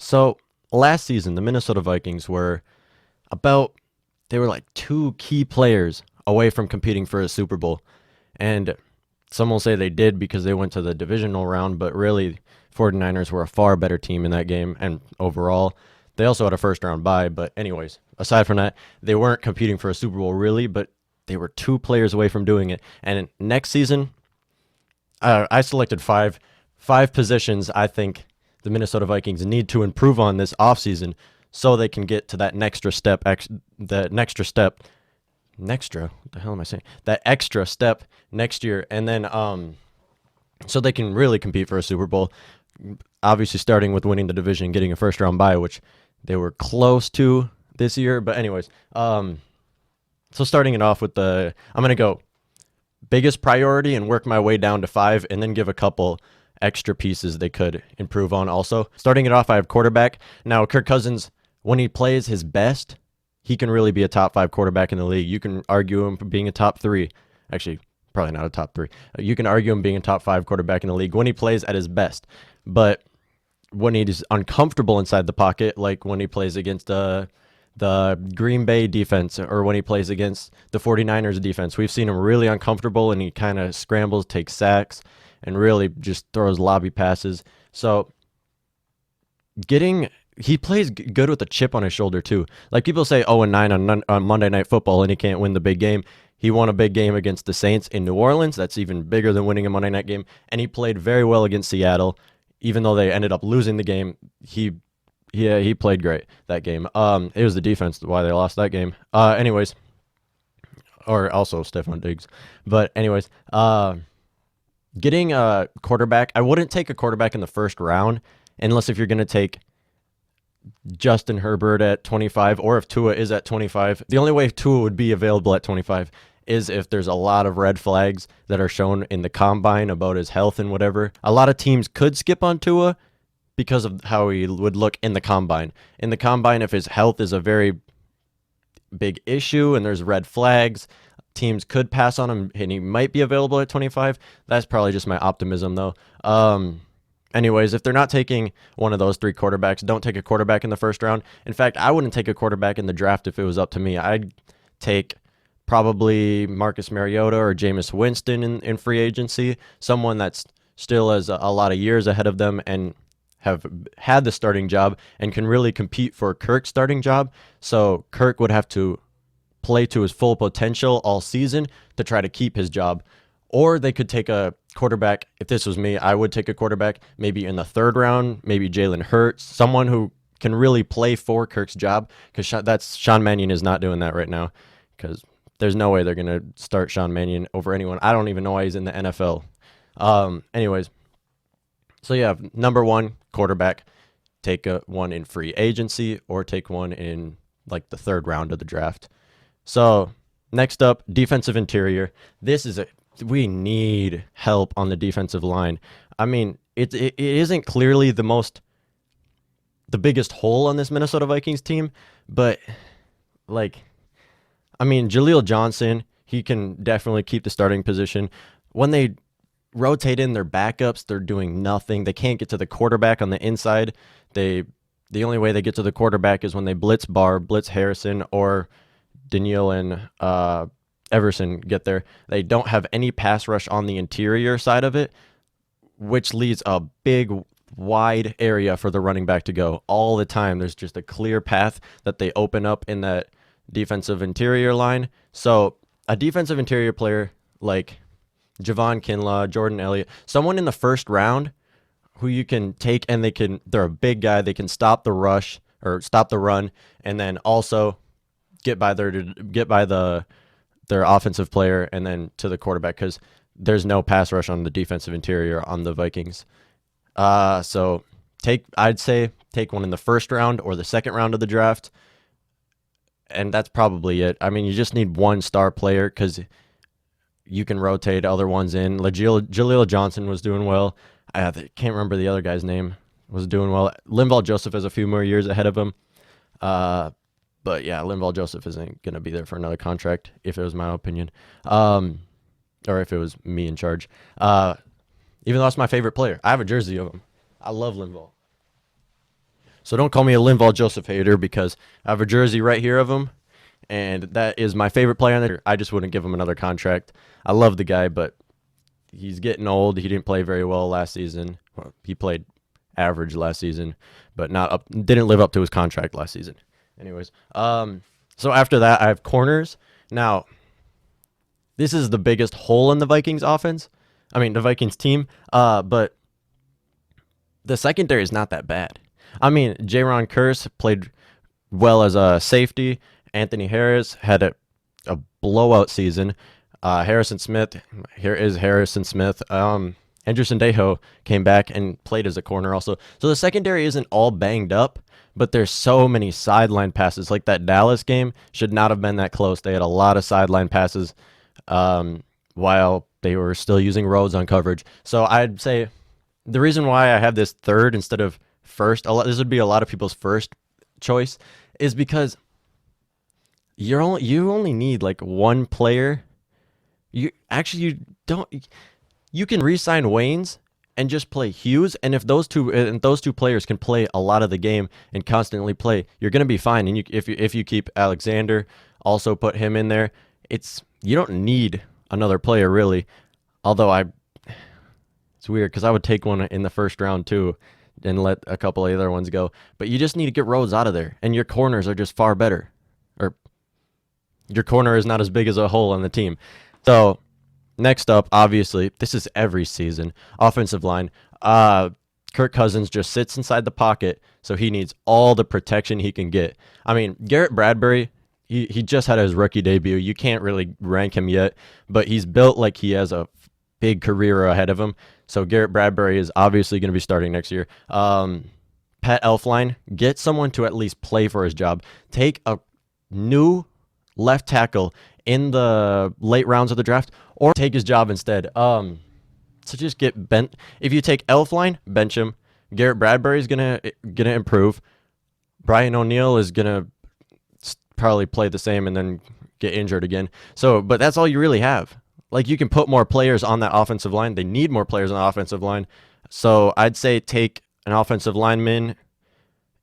So last season, the Minnesota Vikings were about, they were like two key players away from competing for a Super Bowl. And some will say they did because they went to the divisional round, but really, 49ers were a far better team in that game. And overall, they also had a first round bye. But, anyways, aside from that, they weren't competing for a Super Bowl really, but they were two players away from doing it. And next season, I selected five positions I think the Minnesota Vikings need to improve on this offseason so they can get to that extra step, what the hell am I saying? That extra step next year, and then so they can really compete for a Super Bowl. Obviously, starting with winning the division, getting a first round bye, which they were close to this year. But anyways, so starting it off with I'm gonna go biggest priority and work my way down to five, and then give a couple extra pieces they could improve on also. Starting it off, I have quarterback. Now, Kirk Cousins, when he plays his best, he can really be a top five quarterback in the league. You can argue him for being a top three. Actually, probably not a top three. You can argue him being a top five quarterback in the league when he plays at his best. But when he's uncomfortable inside the pocket, like when he plays against the Green Bay defense or when he plays against the 49ers defense, we've seen him really uncomfortable and he kind of scrambles, takes sacks, and really just throws lobby passes. So he plays good with a chip on his shoulder too. Like people say 0-9 on Monday Night Football and he can't win the big game. He won a big game against the Saints in New Orleans. That's even bigger than winning a Monday night game. And he played very well against Seattle. Even though they ended up losing the game, he played great that game. It was the defense why they lost that game. Anyways, or also Stephon Diggs. But anyways, getting a quarterback, I wouldn't take a quarterback in the first round unless if you're going to take Justin Herbert at 25 or if Tua is at 25. The only way Tua would be available at 25 is if there's a lot of red flags that are shown in the combine about his health and whatever. A lot of teams could skip on Tua because of how he would look in the combine. In the combine, if his health is a very big issue and there's red flags, teams could pass on him and he might be available at 25. That's probably just my optimism though. Anyways, if they're not taking one of those three quarterbacks, don't take a quarterback in the first round. In fact, I wouldn't take a quarterback in the draft if it was up to me. I'd take probably Marcus Mariota or Jameis Winston in free agency, someone that's still has a lot of years ahead of them and have had the starting job and can really compete for Kirk's starting job. So Kirk would have to play to his full potential all season to try to keep his job. Or they could take a quarterback. If this was me, I would take a quarterback maybe in the third round, maybe Jalen Hurts, someone who can really play for Kirk's job, because Sean Mannion is not doing that right now, because there's no way they're going to start Sean Mannion over anyone. I don't even know why he's in the NFL. Anyways, so yeah, number one, quarterback. Take one in free agency or take one in like the third round of the draft. So next up, defensive interior. We need help on the defensive line. I mean, it isn't clearly the biggest hole on this Minnesota Vikings team, but Jaleel Johnson, he can definitely keep the starting position. When they rotate in their backups, they're doing nothing. They can't get to the quarterback on the inside. The only way they get to the quarterback is when they blitz Harrison, or Danielle and Everson get there. They don't have any pass rush on the interior side of it, which leaves a big wide area for the running back to go all the time. There's just a clear path that they open up in that defensive interior line. So a defensive interior player like Javon Kinlaw, Jordan Elliott, someone in the first round who you can take and they're a big guy. They can stop the rush or stop the run, and then also get by their offensive player and then to the quarterback, because there's no pass rush on the defensive interior on the Vikings. So I'd say take one in the first round or the second round of the draft, and that's probably it. I mean, you just need one star player because you can rotate other ones in. Jaleel Johnson was doing well. I can't remember the other guy's name. Was doing well. Linval Joseph has a few more years ahead of him. But yeah, Linval Joseph isn't going to be there for another contract, if it was my opinion. Or if it was me in charge. Even though that's my favorite player. I have a jersey of him. I love Linval. So don't call me a Linval Joseph hater because I have a jersey right here of him, and that is my favorite player on there. I just wouldn't give him another contract. I love the guy, but he's getting old. He didn't play very well last season. Well, he played average last season, but didn't live up to his contract last season. Anyways, so after that, I have corners. Now, this is the biggest hole in the Vikings offense. I mean, the Vikings team. But the secondary is not that bad. I mean, Jaron Kearse played well as a safety. Anthony Harris had a blowout season. Harrison Smith, here is Harrison Smith. Andrew Sendejo came back and played as a corner also. So the secondary isn't all banged up, but there's so many sideline passes. Like that Dallas game should not have been that close. They had a lot of sideline passes while they were still using Rhodes on coverage. So I'd say the reason why I have this third instead of first, this would be a lot of people's first choice, is because you only need like one player. You can re-sign Waynes and just play Hughes, and if those two players can play a lot of the game and constantly play, you're gonna be fine. And if you keep Alexander, also put him in there. You don't need another player really. Although it's weird because I would take one in the first round too, and let a couple of other ones go. But you just need to get Rhodes out of there, and your corners are just far better. Or your corner is not as big as a hole in the team. So next up, obviously, this is every season, offensive line. Kirk Cousins just sits inside the pocket, so he needs all the protection he can get. I mean, Garrett Bradbury, he just had his rookie debut. You can't really rank him yet, but he's built like he has a big career ahead of him. So Garrett Bradbury is obviously going to be starting next year. Pat Elflein, get someone to at least play for his job. Take a new left tackle in the late rounds of the draft, or take his job instead. So just get bent. If you take Elflein, bench him. Garrett Bradbury is gonna improve. Brian O'Neill is gonna probably play the same and then get injured again. So, but that's all you really have. Like, you can put more players on that offensive line. They need more players on the offensive line. So I'd say take an offensive lineman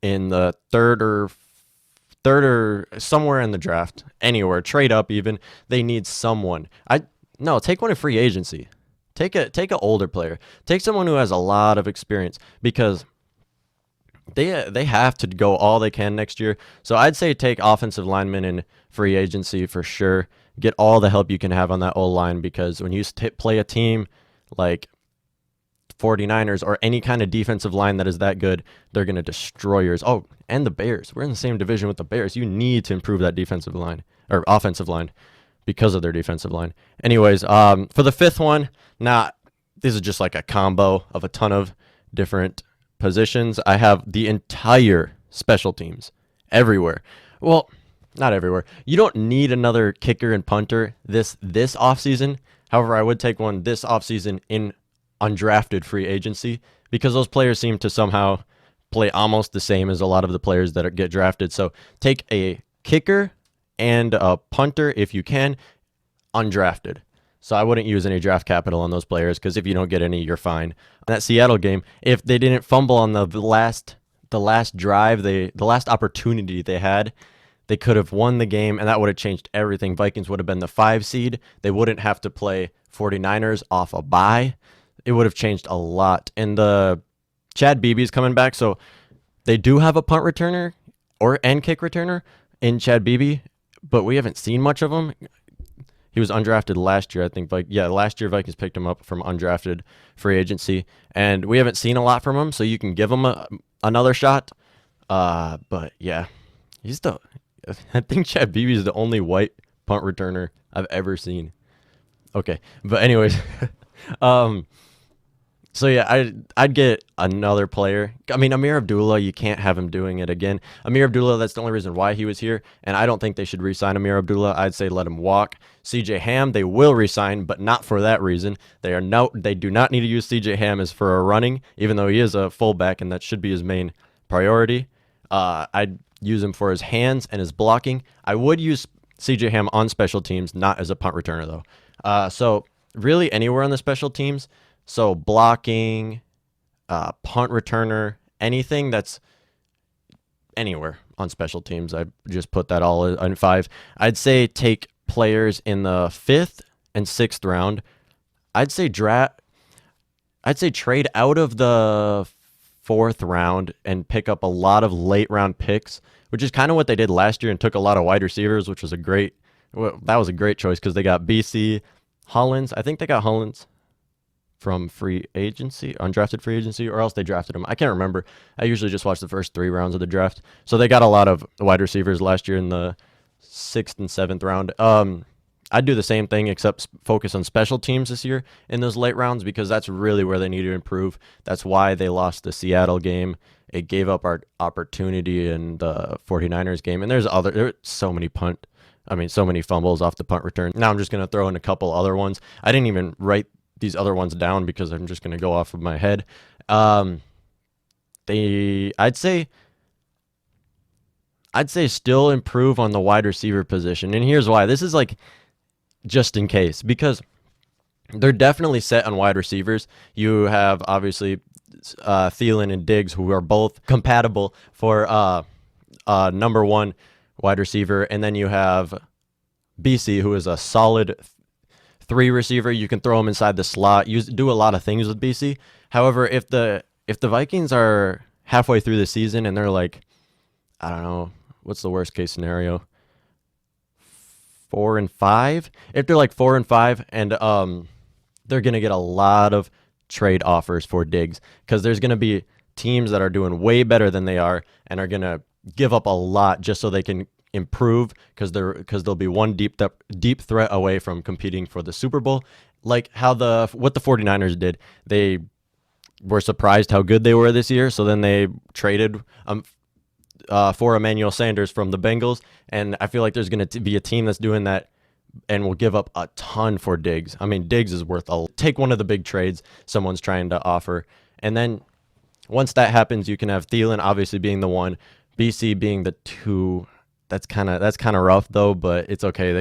in the third or somewhere in the draft, anywhere, trade up even. They need someone. Take one in free agency. Take an older player. Take someone who has a lot of experience, because they have to go all they can next year. So I'd say take offensive linemen in free agency for sure. Get all the help you can have on that O-line, because when you play a team like 49ers or any kind of defensive line that is that good, they're going to destroy yours. Oh, and the Bears. We're in the same division with the Bears. You need to improve that defensive line or offensive line because of their defensive line. Anyways, for the fifth one, this is just like a combo of a ton of different positions. I have the entire special teams everywhere. Well, not everywhere. You don't need another kicker and punter this offseason. However, I would take one this offseason in undrafted free agency, because those players seem to somehow play almost the same as a lot of the players that get drafted. So take a kicker and a punter if you can, undrafted. So I wouldn't use any draft capital on those players, because if you don't get any, you're fine. On that Seattle game, if they didn't fumble on the last drive, the last opportunity they had, they could have won the game, and that would have changed everything. Vikings would have been the 5 seed. They wouldn't have to play 49ers off a bye. It would have changed a lot. And the Chad Beebe's coming back, so they do have a punt returner and kick returner in Chad Beebe, but we haven't seen much of him. He was undrafted last year, I think. Last year Vikings picked him up from undrafted free agency, and we haven't seen a lot from him, so you can give him another shot. But yeah, I think Chad Beebe is the only white punt returner I've ever seen. Okay, but anyways, so yeah, I'd get another player. I mean, Amir Abdullah, you can't have him doing it again. Amir Abdullah, that's the only reason why he was here, and I don't think they should re-sign Amir Abdullah. I'd say let him walk. CJ Ham, they will re-sign, but not for that reason. They do not need to use CJ Ham as for a running, even though he is a fullback, and that should be his main priority. I'd use him for his hands and his blocking. I would use CJ Ham on special teams, not as a punt returner though. So really anywhere on the special teams. So blocking, punt returner, anything that's anywhere on special teams. I just put that all in 5. I'd say take players in the 5th and 6th round. I'd say trade out of the 4th round and pick up a lot of late round picks, which is kind of what they did last year, and took a lot of wide receivers, which was a great choice because they got BC, Hollins. I think they got Hollins from free agency, undrafted free agency, or else they drafted him. I can't remember. I usually just watch the first 3 rounds of the draft. So they got a lot of wide receivers last year in the 6th and 7th round. I'd do the same thing except focus on special teams this year in those late rounds, because that's really where they need to improve. That's why they lost the Seattle game. It gave up our opportunity in the 49ers game. And there's so many fumbles off the punt return. Now I'm just going to throw in a couple other ones. I didn't even write these other ones down because I'm just going to go off of my head. I'd say still improve on the wide receiver position. And here's why. This is like just in case, because they're definitely set on wide receivers. You have obviously Thielen and Diggs, who are both compatible for number 1 wide receiver. And then you have BC, who is a solid 3 receiver. You can throw him inside the slot. Do a lot of things with BC. However, if the Vikings are halfway through the season and they're like, I don't know, what's the worst case scenario? 4-5. If they're like 4-5, and they're gonna get a lot of trade offers for Diggs, because there's gonna be teams that are doing way better than they are and are gonna give up a lot just so they can improve, because they'll be one deep threat away from competing for the Super Bowl. Like what the 49ers did. They were surprised how good they were this year, so then they traded for Emmanuel Sanders from the Bengals, and I feel like there's going to be a team that's doing that and will give up a ton for Diggs. I mean, Diggs is worth take one of the big trades someone's trying to offer, and then once that happens, you can have Thielen obviously being the 1, BC being the 2. That's kind of rough though, but it's okay.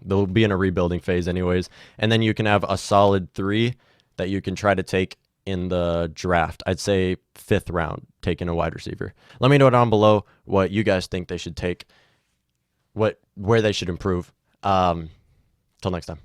They'll be in a rebuilding phase anyways, and then you can have a solid 3 that you can try to take in the draft. I'd say 5th round, taking a wide receiver. Let me know down below what you guys think they should take, where they should improve. Till next time.